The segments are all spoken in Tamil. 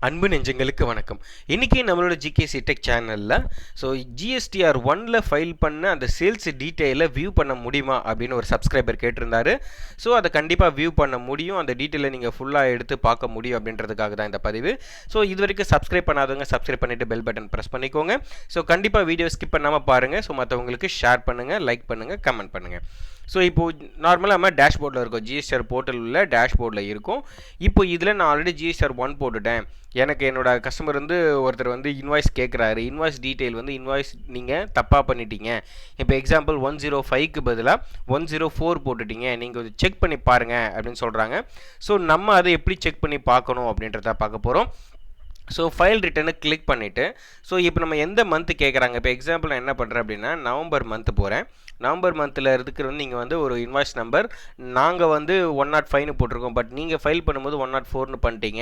அன்பு நெஞ்சங்களுக்கு வணக்கம். இன்றைக்கி நம்மளோட ஜிகேசி டெக் சேனலில் ஜிஎஸ்டிஆர் 1ல் ஃபைல் பண்ண அந்த சேல்ஸ் டீட்டெயிலை வியூ பண்ண முடியுமா அப்படின்னு ஒரு சப்ஸ்கிரைபர் கேட்டிருந்தாரு. அதை கண்டிப்பாக வியூ பண்ண முடியும். அந்த டீட்டெயிலை நீங்கள் ஃபுல்லாக எடுத்து பார்க்க முடியும் அப்படின்றதுக்காக தான் இந்த பதிவு. இது வரைக்கும் சப்ஸ்கிரைப் பண்ணாதவங்க சப்ஸ்கிரைப் பண்ணிவிட்டு பெல் பட்டன் ப்ரெஸ் பண்ணிக்கோங்க. கண்டிப்பாக வீடியோ ஸ்கிப் பண்ணாமல் பாருங்கள். மற்றவங்களுக்கு ஷேர் பண்ணுங்கள், லைக் பண்ணுங்கள், கமெண்ட் பண்ணுங்கள். இப்போது நார்மலாக நம்ம டேஷ்போர்டில் இருக்கும், ஜிஎஸ்டிஆர் போர்ட்டல் உள்ள டேஷ்போர்டில் இருக்கும். இப்போ இதில் நான் ஆல்ரெடி ஜிஎஸ்டிஆர் 1 போட்டுட்டேன். எனக்கு என்னோட கஸ்டமர் ஒருத்தர் இன்வாய்ஸ் கேட்குறாரு. இன்வாய்ஸ் டீட்டெயில் இன்வாய்ஸ் நீங்கள் தப்பாக பண்ணிட்டீங்க. இப்போ எக்ஸாம்பிள் 105க்கு பதிலாக 104 போட்டுட்டீங்க, நீங்கள் செக் பண்ணி பாருங்கள் அப்படின்னு சொல்கிறாங்க. நம்ம அதை எப்படி செக் பண்ணி பார்க்கணும் அப்படின்றத பார்க்க போகிறோம். ஃபைல் ரிட்டர்னை கிளிக் பண்ணிவிட்டு இப்போ நம்ம எந்த மந்த்து கேட்குறாங்க. இப்போ எக்ஸாம்பிள் நான் என்ன பண்ணுறேன் அப்படின்னா நவம்பர் மந்த்து போகிறேன். நவம்பர் மந்தில் இருக்கிற நீங்கள் ஒரு இன்வாய்ஸ் நம்பர் நாங்கள் 105ன்னு போட்டிருக்கோம். பட் நீங்கள் ஃபைல் பண்ணும்போது 104ன்னு பண்ணிட்டீங்க.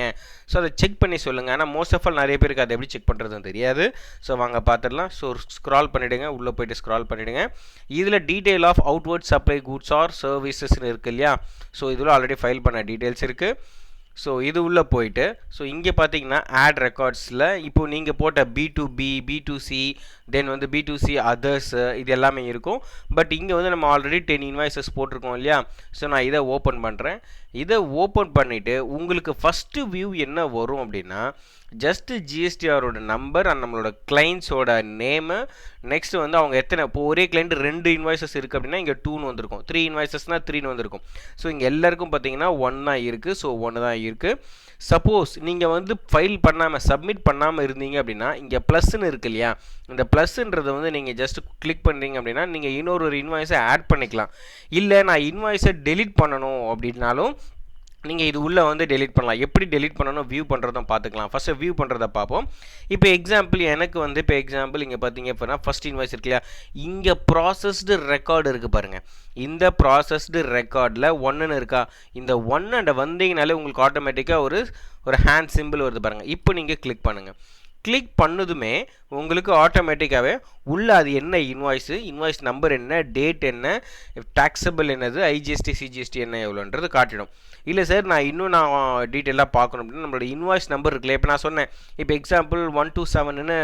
அதை செக் பண்ணி சொல்லுங்கள். ஆனால் மோஸ்ட் ஆஃப் ஆல் நிறைய பேருக்கு அதை எப்படி செக் பண்ணுறதுன்னு தெரியாது. வாங்க பார்த்துடலாம். ஸ்க்ரால் பண்ணிவிடுங்க, உள்ளே போய்ட்டு ஸ்க்ரால் பண்ணிவிடுங்க. இதில் detail of outward supply goods or சர்வீசஸ்ன்னு இருக்குது இல்லையா. இதில் ஆல்ரெடி ஃபைல் பண்ண டீட்டெயில்ஸ் இருக்குது. இது உள்ளே போயிட்டு இங்கே பார்த்தீங்கன்னா ஆட் ரெக்கார்ட்ஸில் இப்போது நீங்கள் போட்ட B2B, B2C, தென் B2C அதர்ஸ் இது எல்லாமே இருக்கும். பட் இங்கே நம்ம ஆல்ரெடி 10 இன்வாய்ஸஸ் போட்டிருக்கோம் இல்லையா. நான் இதை ஓப்பன் பண்ணுறேன். இதை ஓப்பன் பண்ணிவிட்டு உங்களுக்கு ஃபஸ்ட்டு வியூ என்ன வரும் அப்படின்னா ஜஸ்ட்டு ஜிஎஸ்டிஆரோட நம்பர் அண்ட் நம்மளோட கிளைண்ட்ஸோட நேமு, நெக்ஸ்ட் அவங்க எத்தனை, இப்போ ஒரே கிளைண்ட் 2 இன்வாய்ஸஸ் இருக்குது அப்படின்னா இங்கே 2ன்னு வந்திருக்கும், 3 இன்வாய்ஸஸ்னால் 3ன்னு வந்திருக்கும். இங்கே எல்லாருக்கும் பார்த்தீங்கன்னா 1 தான் இருக்குது. 1 தான் இருக்குது. சப்போஸ் நீங்கள் ஃபைல் பண்ணாமல் சப்மிட் பண்ணாமல் இருந்தீங்க அப்படின்னா இங்கே ப்ளஸ்ன்னு இருக்கு இல்லையா. இந்த ப்ளஸ்ன்றதை நீங்கள் ஜஸ்ட் கிளிக் பண்ணுறீங்க அப்படின்னா நீங்கள் இன்னொரு இன்வாய்ஸை ஆட் பண்ணிக்கலாம். இல்லை நான் இன்வாய்ஸை டெலிட் பண்ணணும் அப்படின்னாலும் நீங்கள் இது உள்ளே டெலிட் பண்ணலாம். எப்படி டெலிட் பண்ணணும் வியூ பண்ணுறதும் பார்த்துக்கலாம். ஃபஸ்ட்டு வியூ பண்ணுறதை பார்ப்போம். இப்போ எக்ஸாம்பிள் எனக்கு இப்போ எக்ஸாம்பிள் இங்கே பார்த்தீங்க அப்படின்னா ஃபஸ்ட் இன்வாய்ஸ் இருக்கு இல்லையா. இங்கே ப்ராசஸ்டு ரெக்கார்டு இருக்குது பாருங்கள். இந்த ப்ராசஸ்டு ரெக்கார்டில் 1ன்னு இருக்கா. இந்த 1 வந்தீங்கனாலே உங்களுக்கு ஆட்டோமேட்டிக்காக ஒரு ஹேண்ட் சிம்பிள் வருது பாருங்கள். இப்போ நீங்கள் கிளிக் பண்ணுங்கள். கிளிக் பண்ணதுமே உங்களுக்கு ஆட்டோமேட்டிக்காகவே உள்ளே அது என்ன இன்வாய்ஸ் நம்பர் என்ன, டேட் என்ன, டாக்ஸபிள் என்னது, ஐஜிஎஸ்டி சிஜிஎஸ்டி என்ன எவ்வளோன்றது காட்டிடும். இல்லை சார் நான் டீட்டெயிலாக பார்க்கணும் அப்படின்னா நம்மளோட இன்வாய்ஸ் நம்பர் இருக்குல்ல. இப்போ நான் சொன்னேன் இப்போ எக்ஸாம்பிள் 127ன்னு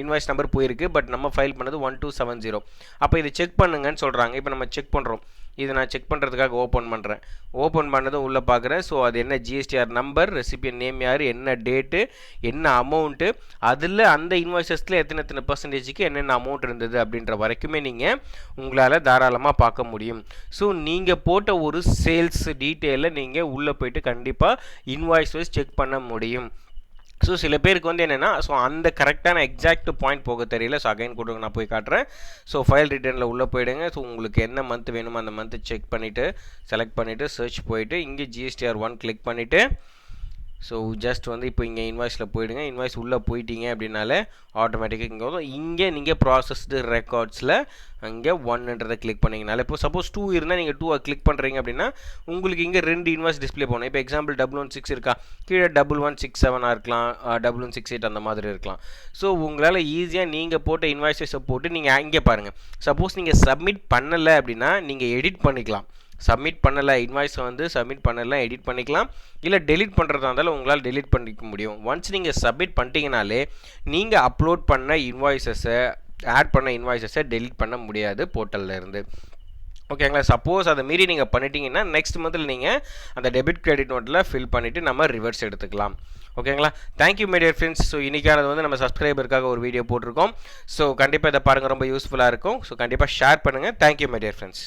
இன்வாய்ஸ் நம்பர் போயிருக்கு. பட் நம்ம ஃபைல் பண்ணது 1270. அப்போ இதை செக் பண்ணுங்கன்னு சொல்கிறாங்க. இப்போ நம்ம செக் பண்ணுறோம். இதை நான் செக் பண்ணுறதுக்காக ஓப்பன் பண்ணுறேன். ஓப்பன் பண்ணதும் உள்ளே பார்க்குறேன். அது என்ன ஜிஎஸ்டிஆர் நம்பர், ரெசிபியன் நேம் யார், என்ன டேட்டு, என்ன அமௌண்ட்டு, அதில் அந்த இன்வாய்ஸஸில் எத்தனை பர்சன்டேஜுக்கு என்னென்ன அமௌண்ட் இருந்தது அப்படின்ற வரைக்குமே நீங்கள் உங்களால் தாராளமாக பார்க்க முடியும். நீங்கள் போட்ட ஒரு சேல்ஸ் டீட்டெயிலை நீங்கள் உள்ளே போய்ட்டு கண்டிப்பாக இன்வாய்ஸ் வைஸ் செக் பண்ண முடியும். சில பேருக்கு என்னென்னா அந்த கரெக்டான எக்ஸாக்ட் பாயிண்ட் போக தெரியல. அகைன் கூட நான் போய் காட்டுறேன். ஃபைல் ரிட்டர்னில் உள்ளே போயிடுங்க. உங்களுக்கு என்ன மந்த் வேணுமோ அந்த மந்த்து செக் பண்ணிவிட்டு செலக்ட் பண்ணிவிட்டு சர்ச் போயிட்டு இங்கே ஜிஎஸ்டிஆர் 1 கிளிக் பண்ணிவிட்டு ஜஸ்ட் இப்போ இங்கே இன்வாய்ஸில் போயிடுங்க. இன்வாய்ஸ் உள்ளே போயிட்டீங்க அப்படின்னாலே ஆட்டோமேட்டிக்காக இங்கே வரும். இங்கே நீங்கள் ப்ராசஸ்டு ரெக்கார்ட்ஸில் அங்கே 1ன்றதை கிளிக் பண்ணிங்கனால இப்போ சப்போஸ் 2 இருந்தால் நீங்கள் 2 கிளிக் பண்ணுறீங்க அப்படின்னா உங்களுக்கு இங்கே 2 இன்வாய்ஸ் டிஸ்பிளே போகணும். இப்போ எக்ஸாம்பிள் 116 இருக்கா, கீழே 1167 இருக்கலாம், 1168 அந்த மாதிரி இருக்கலாம். உங்களால் ஈஸியாக நீங்கள் போட்ட இன்வாய்ஸை போட்டு நீங்கள் இங்கே பாருங்கள். சப்போஸ் நீங்கள் சப்மிட் பண்ணலை அப்படின்னா நீங்கள் எடிட் பண்ணிக்கலாம். சப்மிட் பண்ணலை இன்வாய்ஸை சப்மிட் பண்ணலாம், எடிட் பண்ணிக்கலாம். இல்லை டெலிட் பண்ணுறதா இருந்தாலும் உங்களால் டெலிட் பண்ணிக்க முடியும். ஒன்ஸ் நீங்கள் சப்மிட் பண்ணிட்டீங்கனாலே நீங்கள் அப்லோட் பண்ண இன்வாய்ஸஸை ஆட் பண்ண இன்வாய்ஸஸை டெலிட் பண்ண முடியாது போர்ட்டலில் இருந்து. ஓகேங்களா. சப்போஸ் அதை மீறி நீங்கள் பண்ணிட்டீங்கன்னா நெக்ஸ்ட் மந்தில் நீங்கள் அந்த டெபிட் கிரெடிட் நோட்டில் ஃபில் பண்ணிவிட்டு நம்ம ரிவர்ஸ் எடுத்துக்கலாம். ஓகேங்களா. Thank you my dear friends. இன்றைக்கானது நம்ம சப்ஸ்கிரைபருக்காக ஒரு வீடியோ போட்டிருக்கோம். கண்டிப்பாக இதை பாருங்கள், ரொம்ப யூஸ்ஃபுல்லாக இருக்கும். கண்டிப்பாக ஷேர் பண்ணுங்கள். Thank you my dear friends.